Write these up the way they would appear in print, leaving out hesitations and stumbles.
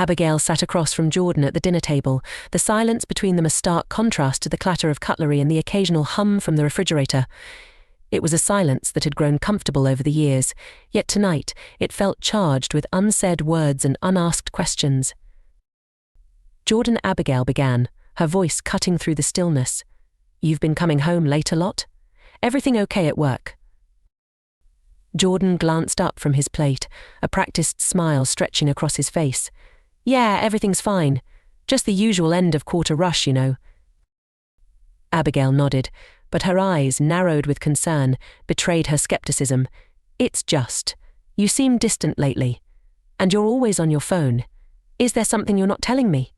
Abigail sat across from Jordan at the dinner table, the silence between them a stark contrast to the clatter of cutlery and the occasional hum from the refrigerator. It was a silence that had grown comfortable over the years, yet tonight it felt charged with unsaid words and unasked questions. Jordan, Abigail began, her voice cutting through the stillness. "You've been coming home late a lot? Everything okay at work?" Jordan glanced up from his plate, a practiced smile stretching across his face. "Yeah, everything's fine. Just the usual end of quarter rush, you know." Abigail nodded, but her eyes, narrowed with concern, betrayed her skepticism. "It's just, you seem distant lately. And you're always on your phone. Is there something you're not telling me?"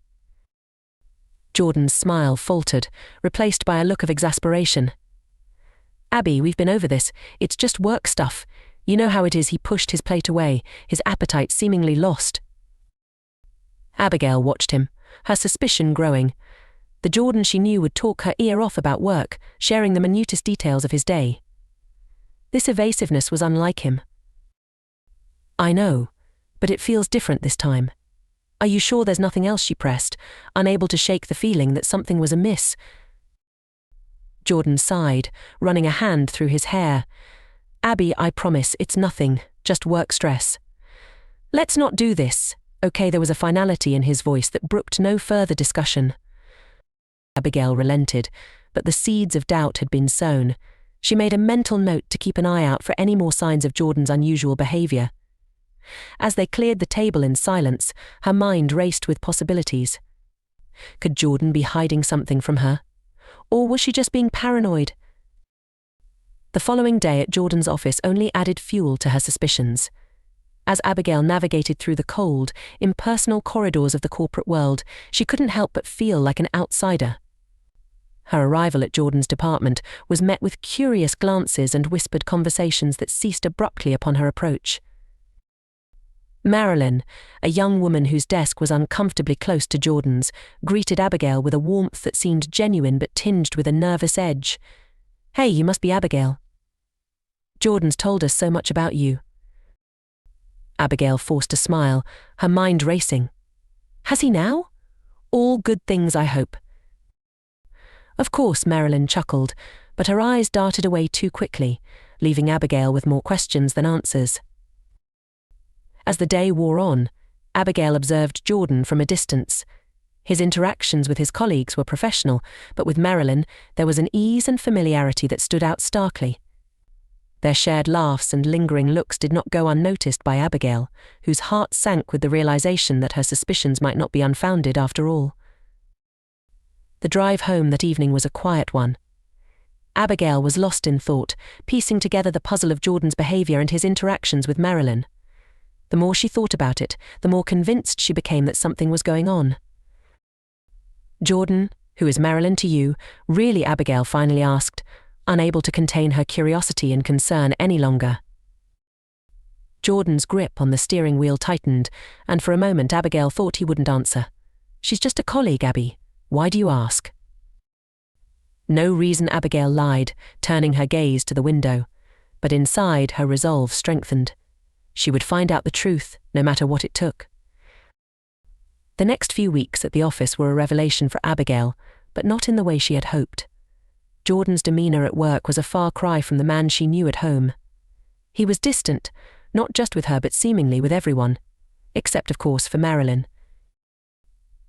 Jordan's smile faltered, replaced by a look of exasperation. "Abby, we've been over this. It's just work stuff. You know how it is." He pushed his plate away, his appetite seemingly lost. Abigail watched him, her suspicion growing. The Jordan she knew would talk her ear off about work, sharing the minutest details of his day. This evasiveness was unlike him. "I know, but it feels different this time. Are you sure there's nothing else?" she pressed, unable to shake the feeling that something was amiss. Jordan sighed, running a hand through his hair. "Abby, I promise, it's nothing, just work stress. Let's not do this, okay?" There was a finality in his voice that brooked no further discussion. Abigail relented, but the seeds of doubt had been sown. She made a mental note to keep an eye out for any more signs of Jordan's unusual behavior. As they cleared the table in silence, her mind raced with possibilities. Could Jordan be hiding something from her? Or was she just being paranoid? The following day at Jordan's office only added fuel to her suspicions. As Abigail navigated through the cold, impersonal corridors of the corporate world, she couldn't help but feel like an outsider. Her arrival at Jordan's department was met with curious glances and whispered conversations that ceased abruptly upon her approach. Marilyn, a young woman whose desk was uncomfortably close to Jordan's, greeted Abigail with a warmth that seemed genuine but tinged with a nervous edge. "Hey, you must be Abigail. Jordan's told us so much about you." Abigail forced a smile, her mind racing. "Has he now? All good things, I hope." "Of course," Marilyn chuckled, but her eyes darted away too quickly, leaving Abigail with more questions than answers. As the day wore on, Abigail observed Jordan from a distance. His interactions with his colleagues were professional, but with Marilyn there was an ease and familiarity that stood out starkly. Their shared laughs and lingering looks did not go unnoticed by Abigail, whose heart sank with the realization that her suspicions might not be unfounded after all. The drive home that evening was a quiet one. Abigail was lost in thought, piecing together the puzzle of Jordan's behavior and his interactions with Marilyn. The more she thought about it, the more convinced she became that something was going on. "Jordan, who is Marilyn to you, really?" Abigail finally asked, unable to contain her curiosity and concern any longer. Jordan's grip on the steering wheel tightened, and for a moment Abigail thought he wouldn't answer. "She's just a colleague, Abby. Why do you ask?" No reason, Abigail lied, turning her gaze to the window. But inside, her resolve strengthened. She would find out the truth, no matter what it took. The next few weeks at the office were a revelation for Abigail, but not in the way she had hoped. Jordan's demeanor at work was a far cry from the man she knew at home. He was distant, not just with her but seemingly with everyone, except of course for Marilyn.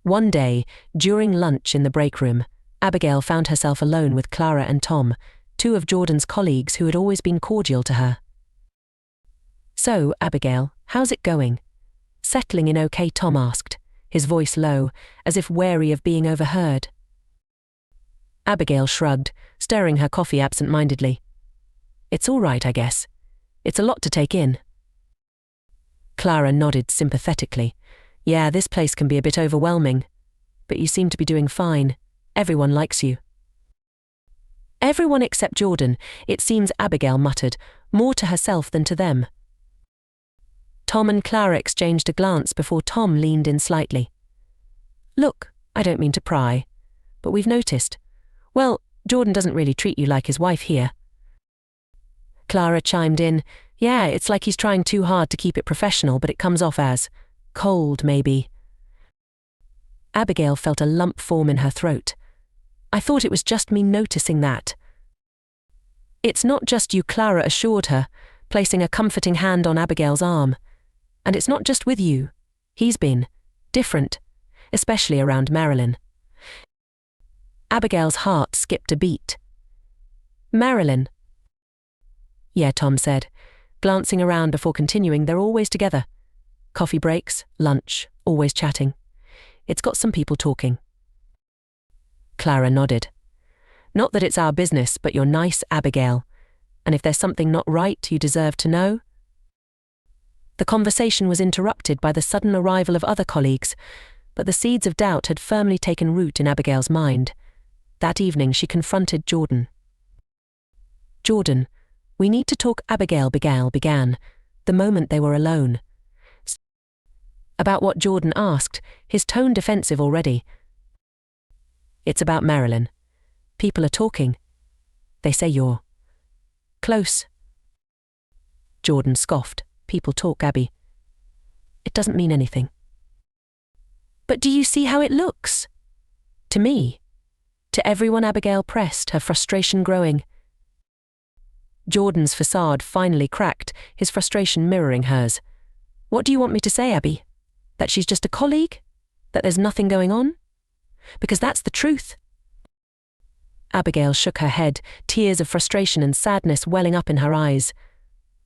One day, during lunch in the break room, Abigail found herself alone with Clara and Tom, two of Jordan's colleagues who had always been cordial to her. "So, Abigail, how's it going?" "Settling in okay?" Tom asked, his voice low, as if wary of being overheard. Abigail shrugged, stirring her coffee absent-mindedly. "It's all right, I guess. It's a lot to take in." Clara nodded sympathetically. "Yeah, this place can be a bit overwhelming. But you seem to be doing fine. Everyone likes you." "Everyone except Jordan, it seems," Abigail muttered, more to herself than to them. Tom and Clara exchanged a glance before Tom leaned in slightly. "Look, I don't mean to pry, but we've noticed. Well, Jordan doesn't really treat you like his wife here." Clara chimed in. "Yeah, it's like he's trying too hard to keep it professional, but it comes off as cold, maybe." Abigail felt a lump form in her throat. I thought it was just me noticing that. It's not just you, Clara assured her, placing a comforting hand on Abigail's arm. And it's not just with you. He's been different, especially around Marilyn. Abigail's heart skipped a beat. Marilyn? Yeah, Tom said, glancing around before continuing. They're always together. Coffee breaks, lunch, always chatting. It's got some people talking. Clara nodded. Not that it's our business, but you're nice, Abigail. And if there's something not right, you deserve to know. The conversation was interrupted by the sudden arrival of other colleagues, but the seeds of doubt had firmly taken root in Abigail's mind. That evening she confronted Jordan. Jordan, we need to talk, Abigail began, the moment they were alone. About what? Jordan asked, his tone defensive already. It's about Marilyn. People are talking. They say you're close. Jordan scoffed. People talk, Abby. It doesn't mean anything. But do you see how it looks? To me. To everyone, Abigail pressed, her frustration growing. Jordan's facade finally cracked, his frustration mirroring hers. What do you want me to say, Abby? That she's just a colleague? That there's nothing going on? Because that's the truth. Abigail shook her head, tears of frustration and sadness welling up in her eyes.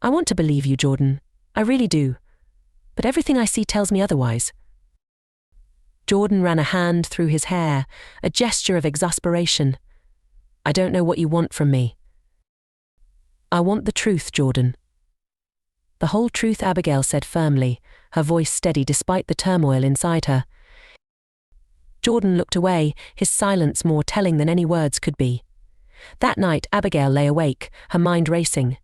I want to believe you, Jordan. I really do. But everything I see tells me otherwise. Jordan ran a hand through his hair, a gesture of exasperation. I don't know what you want from me. I want the truth, Jordan. The whole truth, Abigail said firmly, her voice steady despite the turmoil inside her. Jordan looked away, his silence more telling than any words could be. That night, Abigail lay awake, her mind racing.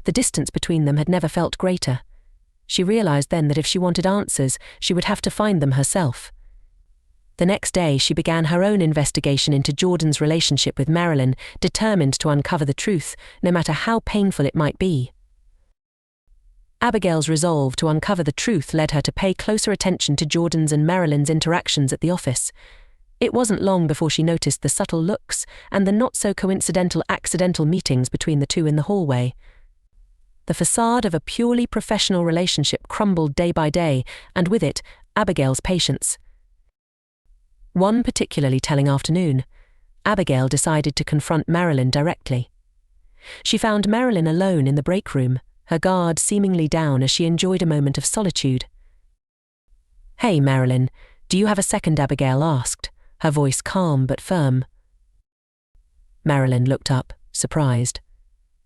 The distance between them had never felt greater. She realized then that if she wanted answers, she would have to find them herself. The next day, she began her own investigation into Jordan's relationship with Marilyn, determined to uncover the truth, no matter how painful it might be. Abigail's resolve to uncover the truth led her to pay closer attention to Jordan's and Marilyn's interactions at the office. It wasn't long before she noticed the subtle looks and the not-so-coincidental accidental meetings between the two in the hallway. The facade of a purely professional relationship crumbled day by day, and with it, Abigail's patience. One particularly telling afternoon, Abigail decided to confront Marilyn directly. She found Marilyn alone in the break room, her guard seemingly down as she enjoyed a moment of solitude. Hey, Marilyn, do you have a second? Abigail asked, her voice calm but firm. Marilyn looked up, surprised.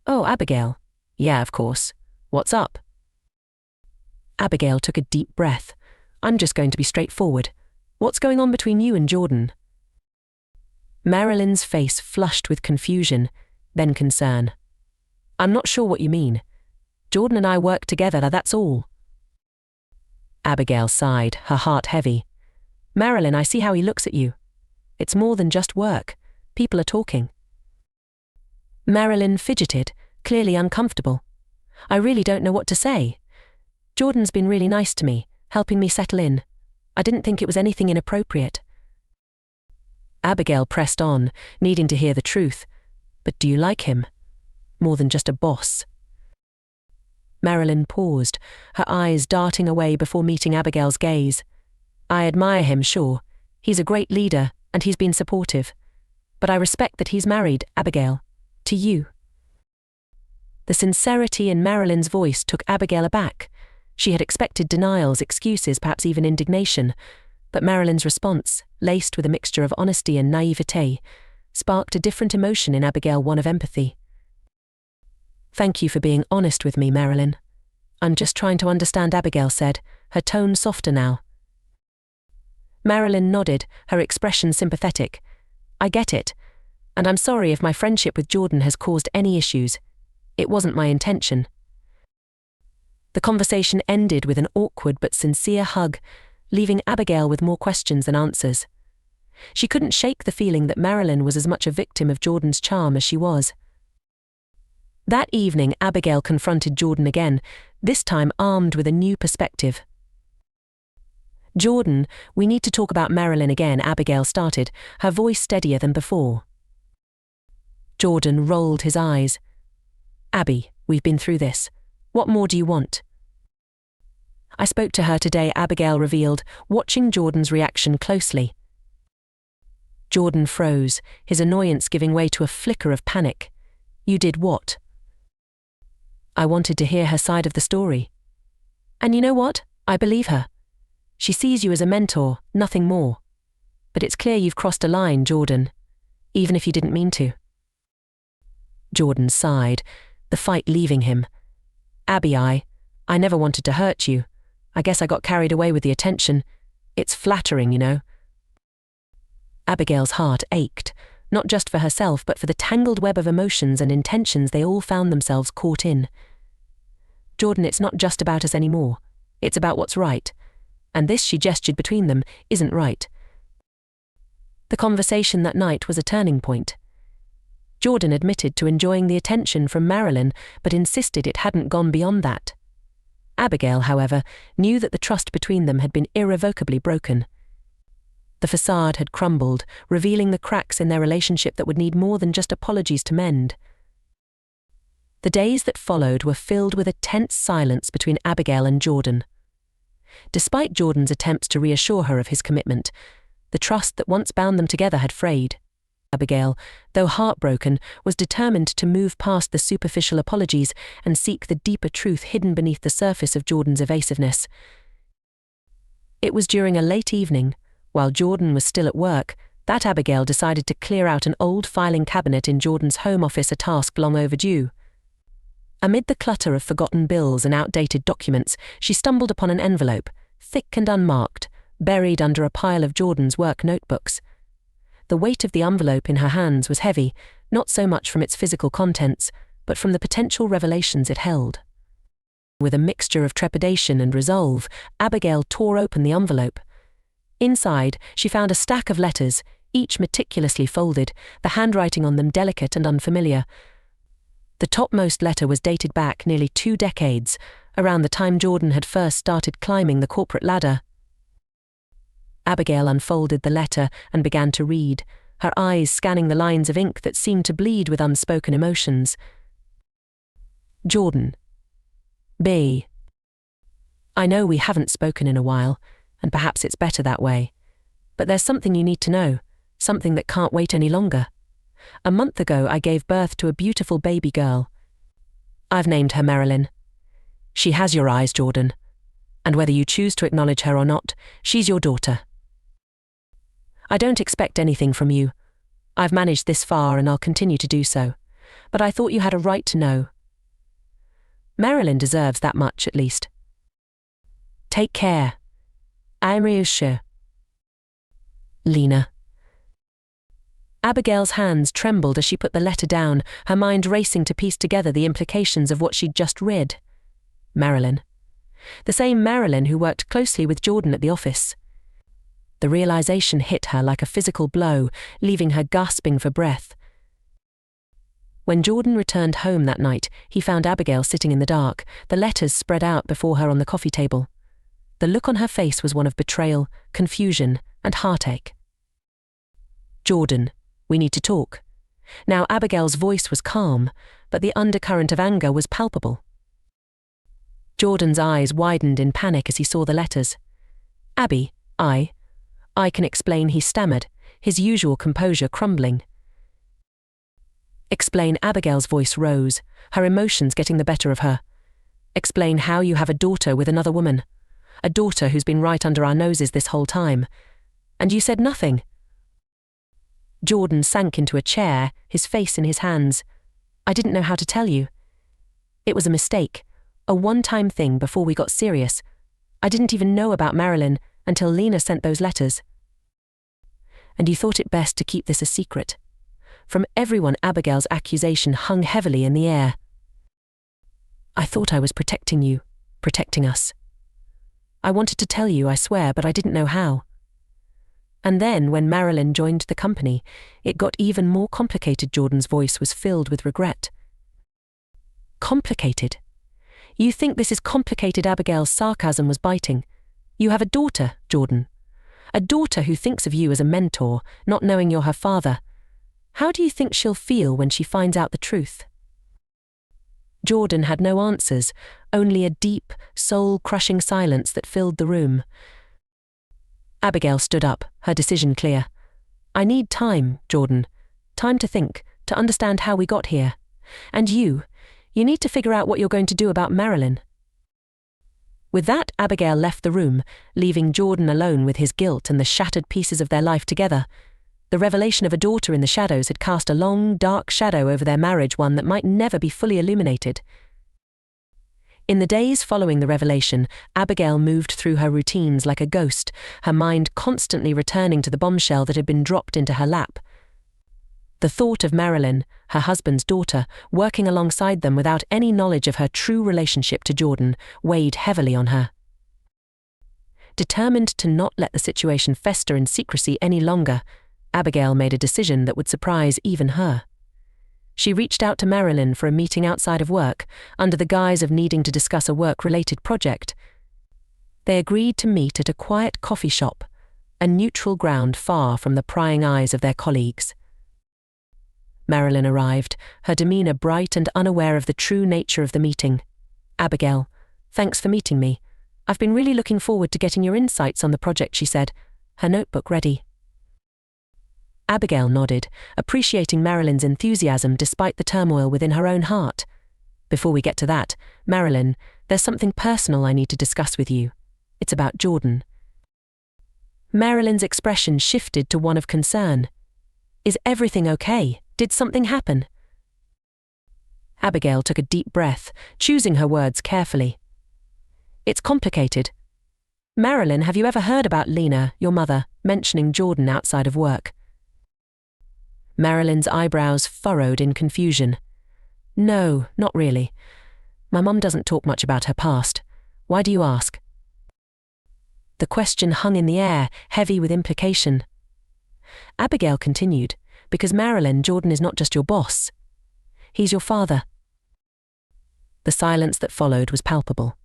Oh, Abigail. Yeah, of course. What's up? Abigail took a deep breath. I'm just going to be straightforward. What's going on between you and Jordan? Marilyn's face flushed with confusion, then concern. I'm not sure what you mean. Jordan and I work together, that's all. Abigail sighed, her heart heavy. Marilyn, I see how he looks at you. It's more than just work. People are talking. Marilyn fidgeted, clearly uncomfortable. I really don't know what to say. Jordan's been really nice to me, helping me settle in. I didn't think it was anything inappropriate. Abigail pressed on, needing to hear the truth. But do you like him? More than just a boss? Marilyn paused, her eyes darting away before meeting Abigail's gaze. I admire him, sure. He's a great leader, and he's been supportive. But I respect that he's married, Abigail. To you. The sincerity in Marilyn's voice took Abigail aback. She had expected denials, excuses, perhaps even indignation. But Marilyn's response, laced with a mixture of honesty and naivete, sparked a different emotion in Abigail, one of empathy. Thank you for being honest with me, Marilyn. I'm just trying to understand, Abigail said, her tone softer now. Marilyn nodded, her expression sympathetic. I get it, and I'm sorry if my friendship with Jordan has caused any issues. It wasn't my intention. The conversation ended with an awkward but sincere hug, leaving Abigail with more questions than answers. She couldn't shake the feeling that Marilyn was as much a victim of Jordan's charm as she was. That evening, Abigail confronted Jordan again, this time armed with a new perspective. Jordan, we need to talk about Marilyn again, Abigail started, her voice steadier than before. Jordan rolled his eyes. Abby, we've been through this. What more do you want? I spoke to her today, Abigail revealed, watching Jordan's reaction closely. Jordan froze, his annoyance giving way to a flicker of panic. You did what? I wanted to hear her side of the story. And you know what? I believe her. She sees you as a mentor, nothing more. But it's clear you've crossed a line, Jordan, even if you didn't mean to. Jordan sighed, the fight leaving him. Abby, I never wanted to hurt you. I guess I got carried away with the attention. It's flattering, you know. Abigail's heart ached, not just for herself but for the tangled web of emotions and intentions they all found themselves caught in. Jordan, it's not just about us anymore. It's about what's right. And this, she gestured between them, isn't right. The conversation that night was a turning point. Jordan admitted to enjoying the attention from Marilyn, but insisted it hadn't gone beyond that. Abigail, however, knew that the trust between them had been irrevocably broken. The facade had crumbled, revealing the cracks in their relationship that would need more than just apologies to mend. The days that followed were filled with a tense silence between Abigail and Jordan. Despite Jordan's attempts to reassure her of his commitment, the trust that once bound them together had frayed. Abigail, though heartbroken, was determined to move past the superficial apologies and seek the deeper truth hidden beneath the surface of Jordan's evasiveness. It was during a late evening, while Jordan was still at work, that Abigail decided to clear out an old filing cabinet in Jordan's home office, a task long overdue. Amid the clutter of forgotten bills and outdated documents, she stumbled upon an envelope, thick and unmarked, buried under a pile of Jordan's work notebooks. The weight of the envelope in her hands was heavy, not so much from its physical contents, but from the potential revelations it held. With a mixture of trepidation and resolve, Abigail tore open the envelope. Inside, she found a stack of letters, each meticulously folded, the handwriting on them delicate and unfamiliar. The topmost letter was dated back nearly 2 decades, around the time Jordan had first started climbing the corporate ladder. Abigail unfolded the letter and began to read, her eyes scanning the lines of ink that seemed to bleed with unspoken emotions. Jordan. B. I know we haven't spoken in a while, and perhaps it's better that way. But there's something you need to know, something that can't wait any longer. A month ago I gave birth to a beautiful baby girl. I've named her Marilyn. She has your eyes, Jordan. And whether you choose to acknowledge her or not, she's your daughter. I don't expect anything from you. I've managed this far and I'll continue to do so. But I thought you had a right to know. Marilyn deserves that much, at least. Take care. I'm reassured. Lena. Abigail's hands trembled as she put the letter down, her mind racing to piece together the implications of what she'd just read. Marilyn. The same Marilyn who worked closely with Jordan at the office. The realization hit her like a physical blow, leaving her gasping for breath. When Jordan returned home that night, he found Abigail sitting in the dark, the letters spread out before her on the coffee table. The look on her face was one of betrayal, confusion, and heartache. Jordan, we need to talk. Now Abigail's voice was calm, but the undercurrent of anger was palpable. Jordan's eyes widened in panic as he saw the letters. Abby, I can explain, he stammered, his usual composure crumbling. Explain, Abigail's voice rose, her emotions getting the better of her. Explain how you have a daughter with another woman. A daughter who's been right under our noses this whole time. And you said nothing. Jordan sank into a chair, his face in his hands. I didn't know how to tell you. It was a mistake, a one-time thing before we got serious. I didn't even know about Marilyn until Lena sent those letters. And you thought it best to keep this a secret. From everyone, Abigail's accusation hung heavily in the air. I thought I was protecting you, protecting us. I wanted to tell you, I swear, but I didn't know how. And then, when Marilyn joined the company, it got even more complicated. Jordan's voice was filled with regret. Complicated? You think this is complicated? Abigail's sarcasm was biting. You have a daughter, Jordan. A daughter who thinks of you as a mentor, not knowing you're her father. How do you think she'll feel when she finds out the truth?" Jordan had no answers, only a deep, soul-crushing silence that filled the room. Abigail stood up, her decision clear. "I need time, Jordan. Time to think, to understand how we got here. And you need to figure out what you're going to do about Marilyn." With that, Abigail left the room, leaving Jordan alone with his guilt and the shattered pieces of their life together. The revelation of a daughter in the shadows had cast a long, dark shadow over their marriage, one that might never be fully illuminated. In the days following the revelation, Abigail moved through her routines like a ghost, her mind constantly returning to the bombshell that had been dropped into her lap. The thought of Marilyn, her husband's daughter, working alongside them without any knowledge of her true relationship to Jordan, weighed heavily on her. Determined to not let the situation fester in secrecy any longer, Abigail made a decision that would surprise even her. She reached out to Marilyn for a meeting outside of work, under the guise of needing to discuss a work-related project. They agreed to meet at a quiet coffee shop, a neutral ground far from the prying eyes of their colleagues. Marilyn arrived, her demeanor bright and unaware of the true nature of the meeting. "Abigail, thanks for meeting me. I've been really looking forward to getting your insights on the project," she said, her notebook ready. Abigail nodded, appreciating Marilyn's enthusiasm despite the turmoil within her own heart. "Before we get to that, Marilyn, there's something personal I need to discuss with you. It's about Jordan." Marilyn's expression shifted to one of concern. "Is everything okay? Did something happen?" Abigail took a deep breath, choosing her words carefully. "It's complicated. Marilyn, have you ever heard about Lena, your mother, mentioning Jordan outside of work?" Marilyn's eyebrows furrowed in confusion. "No, not really. My mum doesn't talk much about her past. Why do you ask?" The question hung in the air, heavy with implication. Abigail continued, "Because Marilyn, Jordan is not just your boss. He's your father." The silence that followed was palpable.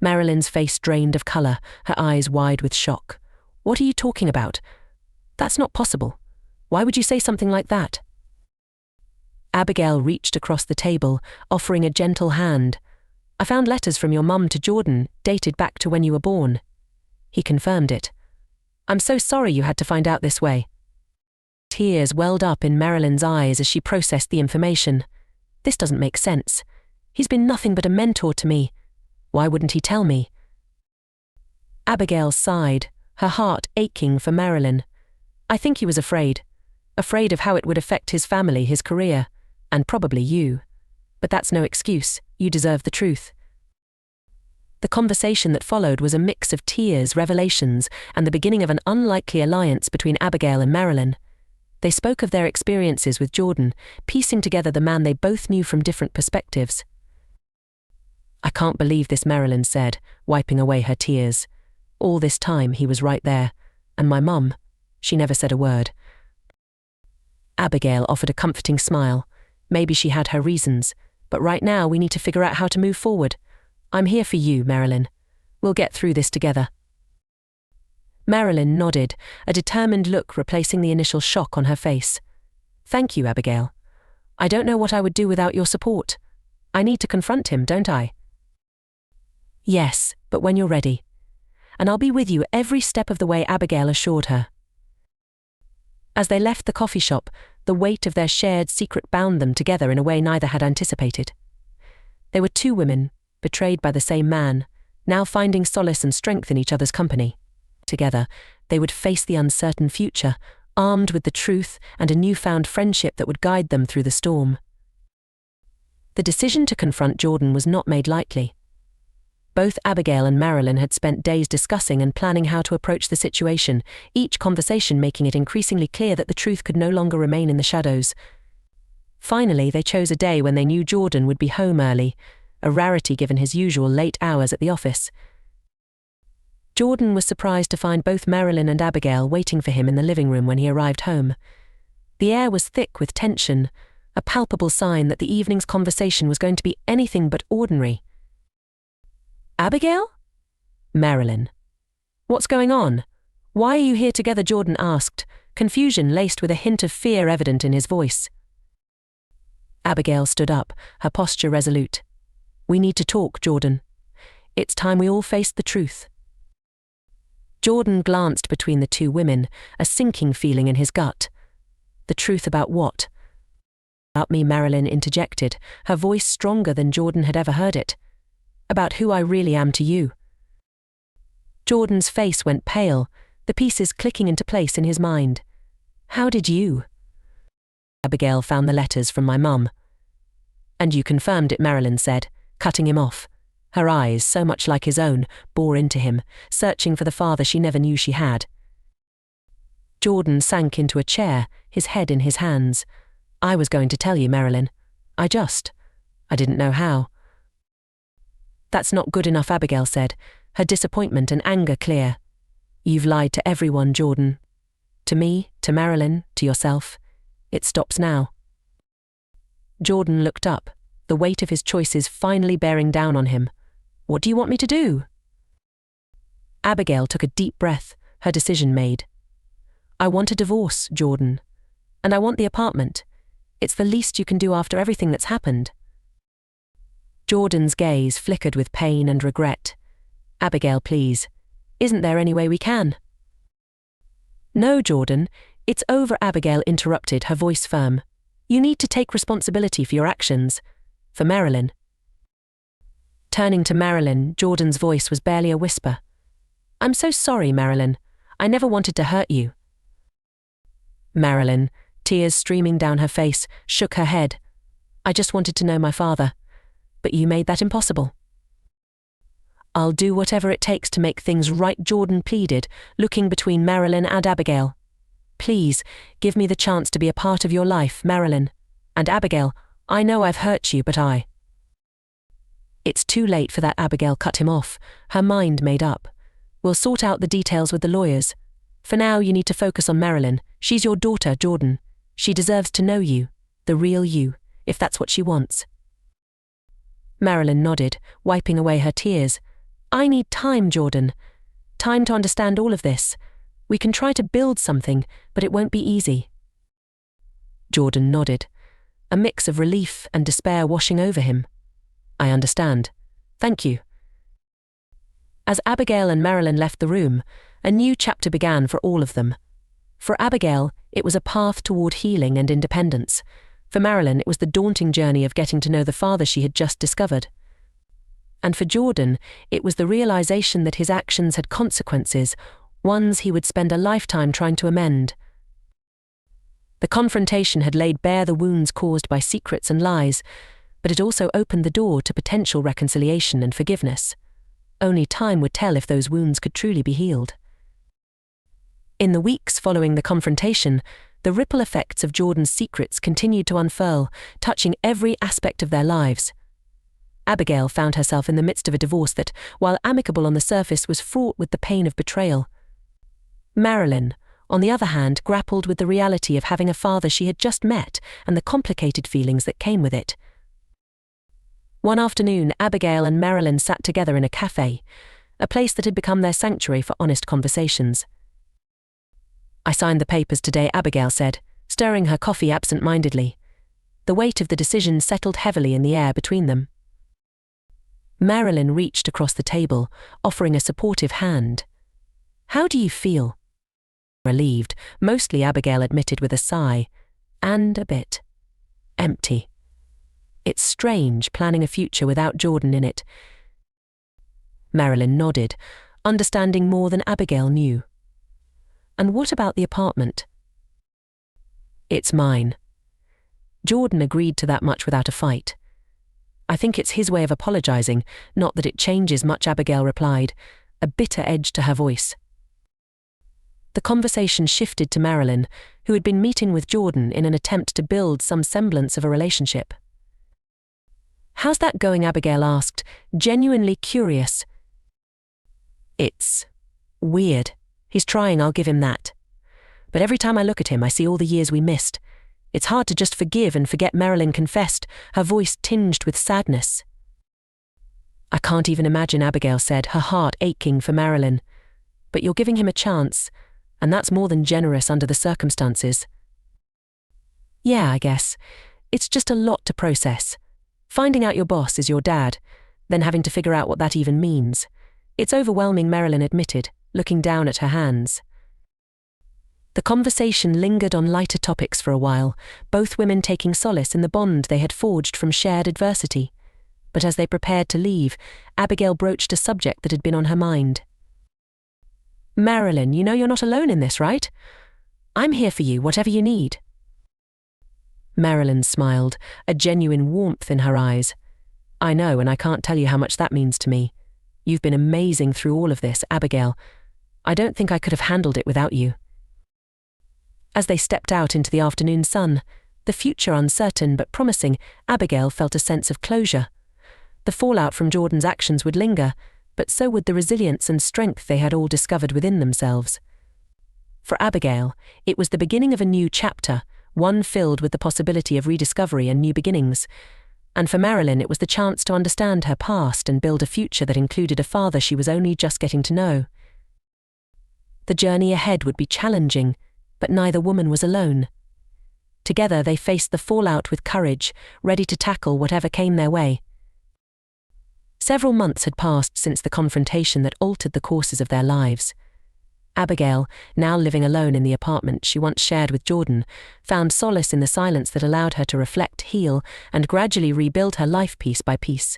Marilyn's face drained of colour, her eyes wide with shock. "What are you talking about? That's not possible. Why would you say something like that?" Abigail reached across the table, offering a gentle hand. "I found letters from your mum to Jordan, dated back to when you were born." He confirmed it. "I'm so sorry you had to find out this way." Tears welled up in Marilyn's eyes as she processed the information. "This doesn't make sense. He's been nothing but a mentor to me. Why wouldn't he tell me?" Abigail sighed, her heart aching for Marilyn. "I think he was afraid of how it would affect his family, his career, and probably you. But that's no excuse. You deserve the truth." The conversation that followed was a mix of tears, revelations, and the beginning of an unlikely alliance between Abigail and Marilyn. They spoke of their experiences with Jordan, piecing together the man they both knew from different perspectives. "I can't believe this," Marilyn said, wiping away her tears. "All this time he was right there, and my mum, she never said a word." Abigail offered a comforting smile. Maybe she had her reasons, but right now we need to figure out how to move forward. "I'm here for you, Marilyn. We'll get through this together." Marilyn nodded, a determined look replacing the initial shock on her face. "Thank you, Abigail. I don't know what I would do without your support. I need to confront him, don't I?" "Yes, but when you're ready. And I'll be with you every step of the way," Abigail assured her. As they left the coffee shop, the weight of their shared secret bound them together in a way neither had anticipated. They were two women, betrayed by the same man, now finding solace and strength in each other's company. Together, they would face the uncertain future, armed with the truth and a newfound friendship that would guide them through the storm. The decision to confront Jordan was not made lightly. Both Abigail and Marilyn had spent days discussing and planning how to approach the situation, each conversation making it increasingly clear that the truth could no longer remain in the shadows. Finally, they chose a day when they knew Jordan would be home early, a rarity given his usual late hours at the office. Jordan was surprised to find both Marilyn and Abigail waiting for him in the living room when he arrived home. The air was thick with tension, a palpable sign that the evening's conversation was going to be anything but ordinary. "Abigail?" "Marilyn." What's going on? Why are you here together? Jordan asked, confusion laced with a hint of fear evident in his voice. Abigail stood up, her posture resolute. We need to talk, Jordan. It's time we all faced the truth. Jordan glanced between the two women, a sinking feeling in his gut. The truth about what? About me, Marilyn interjected, her voice stronger than Jordan had ever heard it. About who I really am to you. Jordan's face went pale, the pieces clicking into place in his mind. How did you? Abigail found the letters from my mum. And you confirmed it, Marilyn said, cutting him off. Her eyes, so much like his own, bore into him, searching for the father she never knew she had. Jordan sank into a chair, his head in his hands. I was going to tell you, Marilyn. I didn't know how. That's not good enough, Abigail said, her disappointment and anger clear. You've lied to everyone, Jordan. To me, to Marilyn, to yourself. It stops now. Jordan looked up, the weight of his choices finally bearing down on him. What do you want me to do? Abigail took a deep breath, her decision made. I want a divorce, Jordan. And I want the apartment. It's the least you can do after everything that's happened. Jordan's gaze flickered with pain and regret. Abigail, please. Isn't there any way we can? No, Jordan. It's over, Abigail interrupted, her voice firm. You need to take responsibility for your actions. For Marilyn. Turning to Marilyn, Jordan's voice was barely a whisper. I'm so sorry, Marilyn. I never wanted to hurt you. Marilyn, tears streaming down her face, shook her head. I just wanted to know my father. But you made that impossible. I'll do whatever it takes to make things right, Jordan pleaded, looking between Marilyn and Abigail. Please, give me the chance to be a part of your life, Marilyn. And Abigail, I know I've hurt you, but It's too late for that, Abigail cut him off, her mind made up. We'll sort out the details with the lawyers. For now, you need to focus on Marilyn. She's your daughter, Jordan. She deserves to know you, the real you, if that's what she wants. Marilyn nodded, wiping away her tears. I need time, Jordan. Time to understand all of this. We can try to build something, but it won't be easy. Jordan nodded, a mix of relief and despair washing over him. I understand. Thank you. As Abigail and Marilyn left the room, a new chapter began for all of them. For Abigail, it was a path toward healing and independence. For Marilyn, it was the daunting journey of getting to know the father she had just discovered. And for Jordan, it was the realization that his actions had consequences, ones he would spend a lifetime trying to amend. The confrontation had laid bare the wounds caused by secrets and lies, but it also opened the door to potential reconciliation and forgiveness. Only time would tell if those wounds could truly be healed. In the weeks following the confrontation, the ripple effects of Jordan's secrets continued to unfurl, touching every aspect of their lives. Abigail found herself in the midst of a divorce that, while amicable on the surface, was fraught with the pain of betrayal. Marilyn, on the other hand, grappled with the reality of having a father she had just met and the complicated feelings that came with it. One afternoon, Abigail and Marilyn sat together in a cafe, a place that had become their sanctuary for honest conversations. I signed the papers today, Abigail said, stirring her coffee absent-mindedly. The weight of the decision settled heavily in the air between them. Marilyn reached across the table, offering a supportive hand. How do you feel? Relieved, mostly, Abigail admitted with a sigh, and a bit empty. It's strange planning a future without Jordan in it. Marilyn nodded, understanding more than Abigail knew. And what about the apartment? It's mine. Jordan agreed to that much without a fight. I think it's his way of apologizing, not that it changes much, Abigail replied, a bitter edge to her voice. The conversation shifted to Marilyn, who had been meeting with Jordan in an attempt to build some semblance of a relationship. How's that going? Abigail asked, genuinely curious. It's weird. He's trying, I'll give him that. But every time I look at him, I see all the years we missed. It's hard to just forgive and forget, Marilyn confessed, her voice tinged with sadness. I can't even imagine, Abigail said, her heart aching for Marilyn. but you're giving him a chance, and that's more than generous under the circumstances. Yeah, I guess. It's just a lot to process. Finding out your boss is your dad, then having to figure out what that even means. It's overwhelming, Marilyn admitted, looking down at her hands. The conversation lingered on lighter topics for a while, both women taking solace in the bond they had forged from shared adversity. But as they prepared to leave, Abigail broached a subject that had been on her mind. Marilyn, you know you're not alone in this, right? I'm here for you, whatever you need. Marilyn smiled, a genuine warmth in her eyes. I know, and I can't tell you how much that means to me. You've been amazing through all of this, Abigail. I don't think I could have handled it without you. As they stepped out into the afternoon sun, the future uncertain but promising, Abigail felt a sense of closure. The fallout from Jordan's actions would linger, but so would the resilience and strength they had all discovered within themselves. For Abigail, it was the beginning of a new chapter, one filled with the possibility of rediscovery and new beginnings. And for Marilyn, it was the chance to understand her past and build a future that included a father she was only just getting to know. The journey ahead would be challenging, but neither woman was alone. Together they faced the fallout with courage, ready to tackle whatever came their way. Several months had passed since the confrontation that altered the courses of their lives. Abigail, now living alone in the apartment she once shared with Jordan, found solace in the silence that allowed her to reflect, heal, and gradually rebuild her life piece by piece.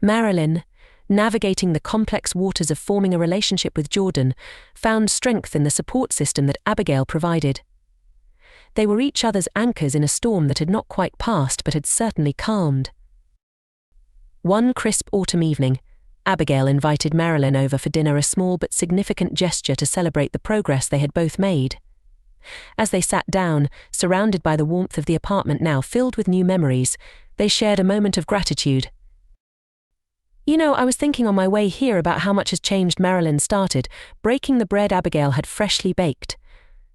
Marilyn, navigating the complex waters of forming a relationship with Jordan, found strength in the support system that Abigail provided. They were each other's anchors in a storm that had not quite passed but had certainly calmed. One crisp autumn evening, Abigail invited Marilyn over for dinner, a small but significant gesture to celebrate the progress they had both made. As they sat down, surrounded by the warmth of the apartment now filled with new memories, they shared a moment of gratitude. You know, I was thinking on my way here about how much has changed. Marilyn started, breaking the bread Abigail had freshly baked.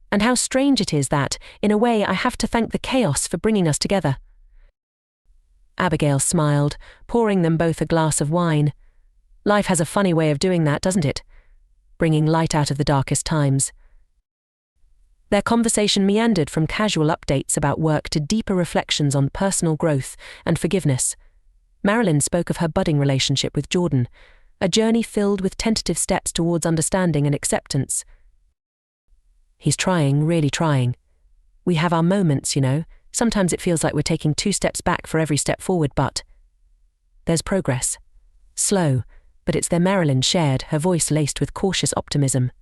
And how strange it is that, in a way, I have to thank the chaos for bringing us together. Abigail smiled, pouring them both a glass of wine. Life has a funny way of doing that, doesn't it? Bringing light out of the darkest times. Their conversation meandered from casual updates about work to deeper reflections on personal growth and forgiveness. Marilyn spoke of her budding relationship with Jordan, a journey filled with tentative steps towards understanding and acceptance. He's trying, really trying. We have our moments, you know. Sometimes it feels like we're taking 2 steps back for every step forward, but there's progress. Slow, but it's there, Marilyn shared, her voice laced with cautious optimism.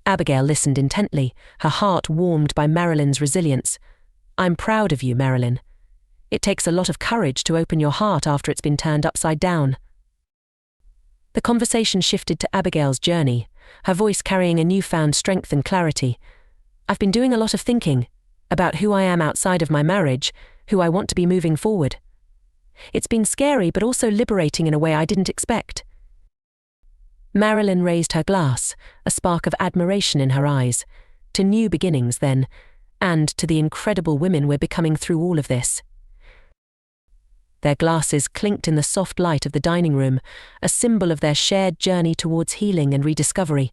Abigail listened intently, her heart warmed by Marilyn's resilience. I'm proud of you, Marilyn. It takes a lot of courage to open your heart after it's been turned upside down. The conversation shifted to Abigail's journey, her voice carrying a newfound strength and clarity. I've been doing a lot of thinking about who I am outside of my marriage, who I want to be moving forward. It's been scary but also liberating in a way I didn't expect. Marilyn raised her glass, a spark of admiration in her eyes. To new beginnings, then, and to the incredible women we're becoming through all of this. Their glasses clinked in the soft light of the dining room, a symbol of their shared journey towards healing and rediscovery.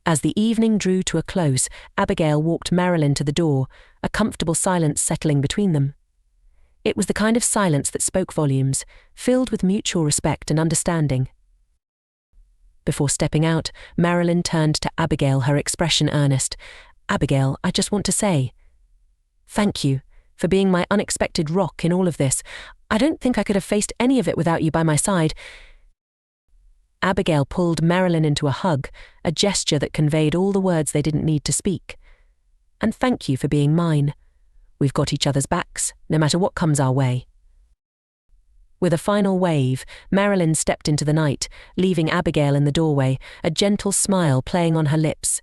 As the evening drew to a close, Abigail walked Marilyn to the door, a comfortable silence settling between them. It was the kind of silence that spoke volumes, filled with mutual respect and understanding. Before stepping out, Marilyn turned to Abigail, her expression earnest. Abigail, I just want to say, thank you for being my unexpected rock in all of this. I don't think I could have faced any of it without you by my side. Abigail pulled Marilyn into a hug, a gesture that conveyed all the words they didn't need to speak. And thank you for being mine. We've got each other's backs, no matter what comes our way. With a final wave, Marilyn stepped into the night, leaving Abigail in the doorway, a gentle smile playing on her lips.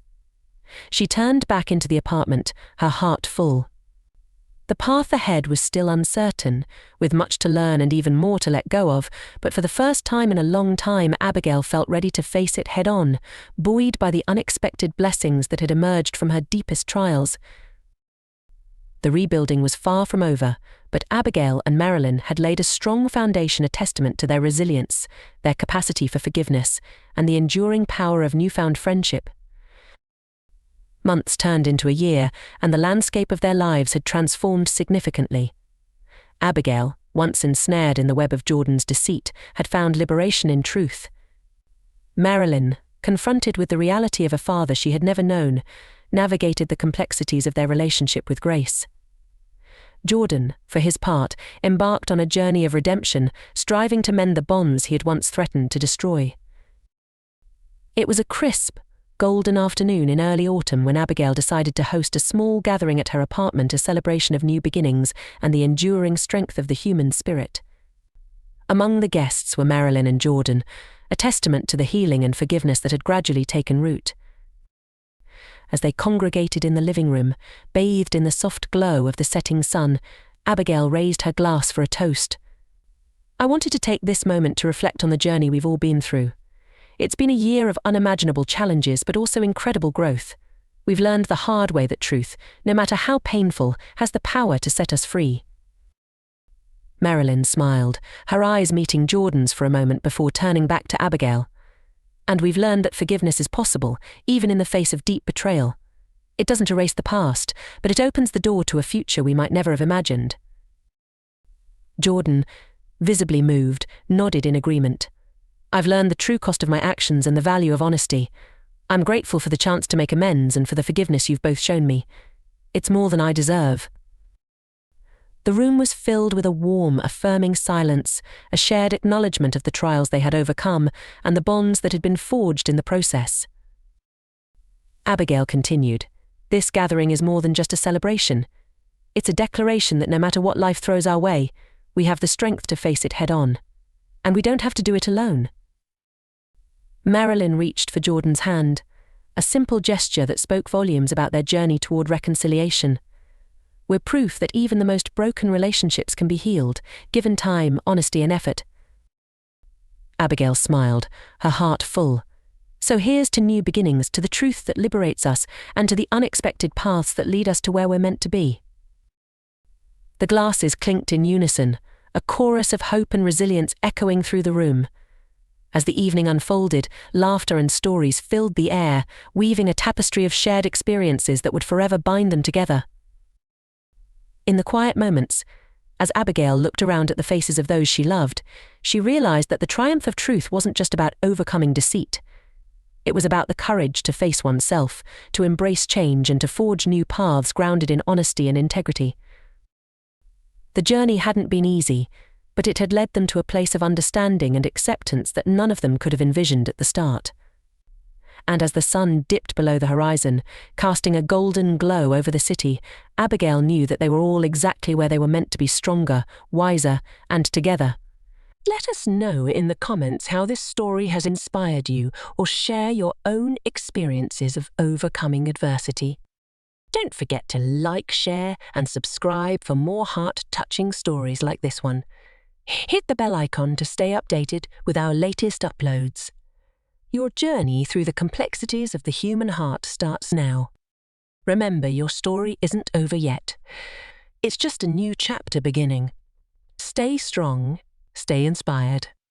She turned back into the apartment, her heart full. The path ahead was still uncertain, with much to learn and even more to let go of, but for the first time in a long time, Abigail felt ready to face it head-on, buoyed by the unexpected blessings that had emerged from her deepest trials. The rebuilding was far from over, but Abigail and Marilyn had laid a strong foundation, a testament to their resilience, their capacity for forgiveness, and the enduring power of newfound friendship. Months turned into a year, and the landscape of their lives had transformed significantly. Abigail, once ensnared in the web of Jordan's deceit, had found liberation in truth. Marilyn, confronted with the reality of a father she had never known, navigated the complexities of their relationship with grace. Jordan, for his part, embarked on a journey of redemption, striving to mend the bonds he had once threatened to destroy. It was a crisp, golden afternoon in early autumn when Abigail decided to host a small gathering at her apartment, a celebration of new beginnings and the enduring strength of the human spirit. Among the guests were Marilyn and Jordan, a testament to the healing and forgiveness that had gradually taken root. As they congregated in the living room, bathed in the soft glow of the setting sun, Abigail raised her glass for a toast. "I wanted to take this moment to reflect on the journey we've all been through. It's been a year of unimaginable challenges, but also incredible growth. We've learned the hard way that truth, no matter how painful, has the power to set us free." Marilyn smiled, her eyes meeting Jordan's for a moment before turning back to Abigail. "And we've learned that forgiveness is possible, even in the face of deep betrayal. It doesn't erase the past, but it opens the door to a future we might never have imagined." Jordan, visibly moved, nodded in agreement. "I've learned the true cost of my actions and the value of honesty. I'm grateful for the chance to make amends and for the forgiveness you've both shown me. It's more than I deserve." The room was filled with a warm, affirming silence, a shared acknowledgement of the trials they had overcome and the bonds that had been forged in the process. Abigail continued, "This gathering is more than just a celebration. It's a declaration that no matter what life throws our way, we have the strength to face it head on. And we don't have to do it alone." Marilyn reached for Jordan's hand, a simple gesture that spoke volumes about their journey toward reconciliation. "We're proof that even the most broken relationships can be healed, given time, honesty, and effort." Abigail smiled, her heart full. "So here's to new beginnings, to the truth that liberates us, and to the unexpected paths that lead us to where we're meant to be." The glasses clinked in unison, a chorus of hope and resilience echoing through the room. As the evening unfolded, laughter and stories filled the air, weaving a tapestry of shared experiences that would forever bind them together. In the quiet moments, as Abigail looked around at the faces of those she loved, she realized that the triumph of truth wasn't just about overcoming deceit. It was about the courage to face oneself, to embrace change, and to forge new paths grounded in honesty and integrity. The journey hadn't been easy, but it had led them to a place of understanding and acceptance that none of them could have envisioned at the start. And as the sun dipped below the horizon, casting a golden glow over the city, Abigail knew that they were all exactly where they were meant to be, stronger, wiser, and together. Let us know in the comments how this story has inspired you, or share your own experiences of overcoming adversity. Don't forget to like, share, and subscribe for more heart-touching stories like this one. Hit the bell icon to stay updated with our latest uploads. Your journey through the complexities of the human heart starts now. Remember, your story isn't over yet. It's just a new chapter beginning. Stay strong, stay inspired.